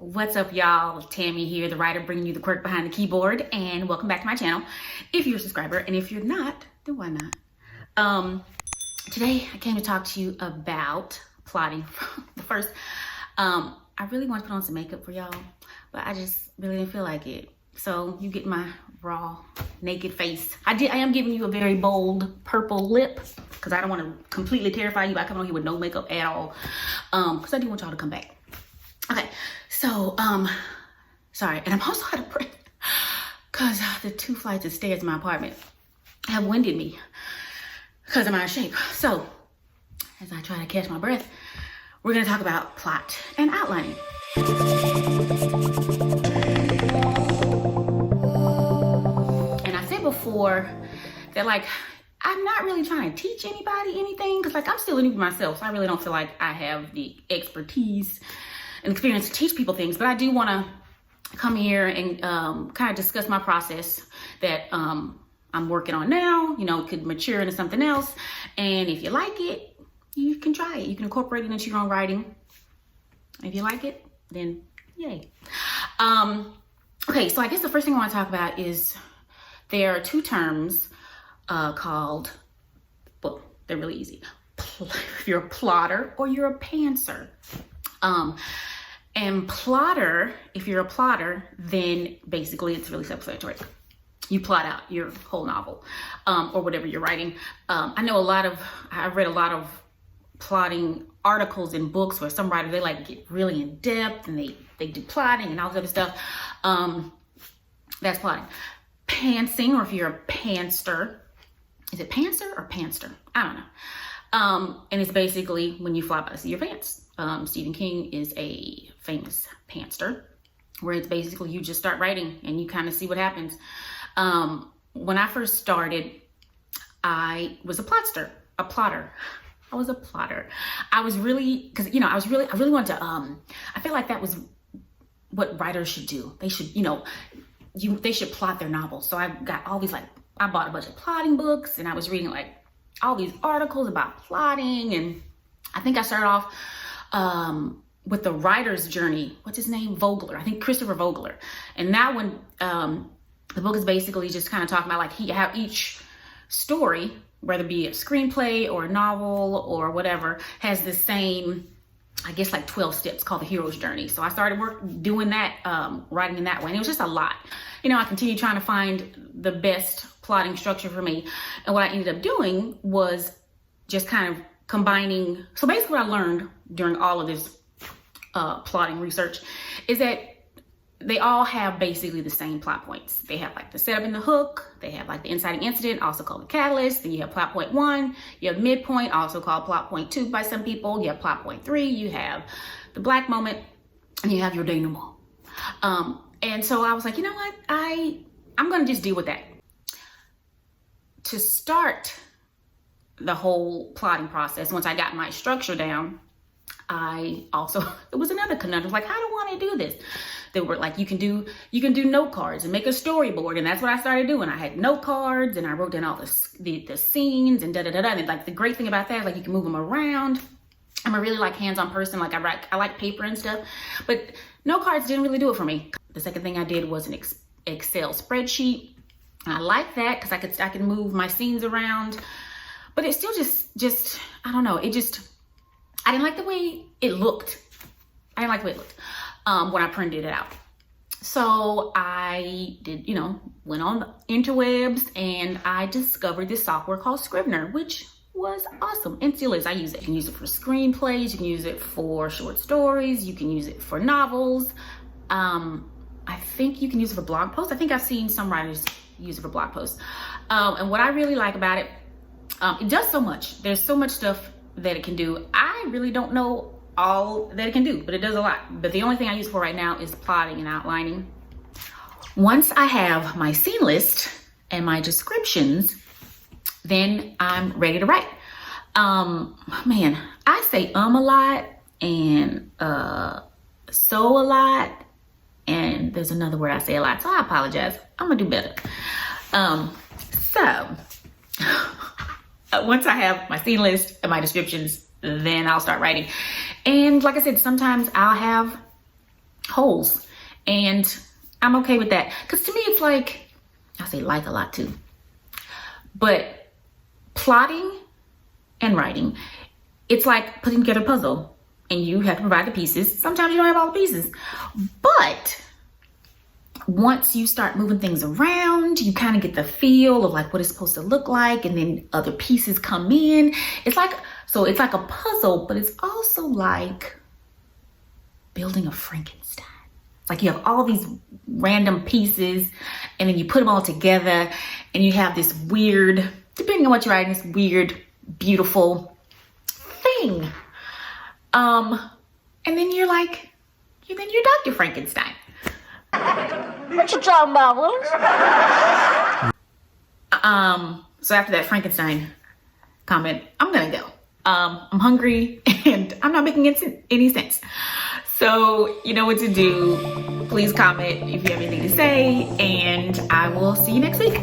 What's up, y'all? Tammy here, the writer, bringing you the quirk behind the keyboard, and welcome back to my channel. If you're a subscriber, and if you're not, then why not? Today I came to talk to you about plotting. I really want to put on some makeup for y'all, but I just really didn't feel like it. So you get my raw, naked face. I am giving you a very bold purple lip because I don't want to completely terrify you by coming on here with no makeup at all. Because I do want y'all to come back. Okay, so, sorry, and I'm also out of breath because the 2 flights of stairs in my apartment have winded me because I'm out of shape. So, as I try to catch my breath, we're gonna talk about plot and outlining. And I said before that, like, I'm not really trying to teach anybody anything because, like, I'm still a newbie myself, so I really don't feel like I have the expertise and experience to teach people things, but I do want to come here and kind of discuss my process that I'm working on now. You know, it could mature into something else, and if you like it, you can try it. You can incorporate it into your own writing. If you like it, then yay. Okay, so I guess the first thing I want to talk about is there are 2 terms called, well, they're really easy. If you're a plotter or you're a pantser. And plotter, if you're a plotter, then basically it's really self-explanatory. You plot out your whole novel, or whatever you're writing. I've read a lot of plotting articles and books where some writers, they like get really in depth and they do plotting and all this other stuff. That's plotting. Pantsing, or if you're a pantster, is it pantser or pantster? I don't know. And it's basically when you fly by the seat of your pants. Stephen King is a famous pantser, where it's basically you just start writing and you kind of see what happens. When I first started, I was a plotter. I was a plotter. I was really, because, you know, I really wanted to, I feel like that was what writers should do. They should, they should plot their novels. So I got all these, I bought a bunch of plotting books, and I was reading all these articles about plotting, and I think I started off with the writer's journey. What's his name? Vogler. I think Christopher Vogler. And that one, the book is basically just kind of talking about how each story, whether it be a screenplay or a novel or whatever, has the same, I guess, 12 steps called the hero's journey. So I started doing that, writing in that way. And it was just a lot. I continued trying to find the best plotting structure for me. And what I ended up doing was just kind of combining. So basically what I learned during all of this plotting research is that they all have basically the same plot points. They have the setup and the hook. They have the inciting incident, also called the catalyst. Then you have plot point 1. You have midpoint, also called plot point 2 by some people. You have plot point 3. You have the black moment, and you have your denouement. And so I was like, you know what? I'm going to just deal with that. To start the whole plotting process, once I got my structure down, it was another conundrum. How do I want to do this? They were you can do note cards and make a storyboard, and that's what I started doing. I had note cards, and I wrote down all the scenes and da-da-da-da. And the great thing about that is you can move them around. I'm a really hands-on person. I like paper and stuff, but note cards didn't really do it for me. The second thing I did was an Excel spreadsheet. And I like that because I could move my scenes around, but it still just I don't know. I didn't like the way it looked. When I printed it out. So I did, went on the interwebs, and I discovered this software called Scrivener, which was awesome and still is. I use it. You can use it for screenplays. You can use it for short stories. You can use it for novels. I think you can use it for blog posts. I think I've seen some writers use it for blog posts. And what I really like about it, it does so much. There's so much stuff that it can do. I really don't know all that it can do, but it does a lot. But the only thing I use it for right now is plotting and outlining. Once I have my scene list and my descriptions, then I'm ready to write. Man, I say a lot and so a lot, and there's another word I say a lot, so I apologize. I'm gonna do better. Once I have my scene list and my descriptions, then I'll start writing. And like I said, sometimes I'll have holes. And I'm okay with that. Because to me, it's like, I say like a lot too. But plotting and writing, it's like putting together a puzzle. And you have to provide the pieces. Sometimes you don't have all the pieces. But once you start moving things around, you kind of get the feel of like what it's supposed to look like. And then other pieces come in. It's like a puzzle, but it's also like building a Frankenstein. It's like you have all these random pieces and then you put them all together and you have this weird, depending on what you're writing, this weird, beautiful thing. And then you're like, you're Dr. Frankenstein. What you talking about, Willis? So after that Frankenstein comment, I'm gonna go. I'm hungry and I'm not making any sense. So you know what to do. Please comment if you have anything to say, and I will see you next week.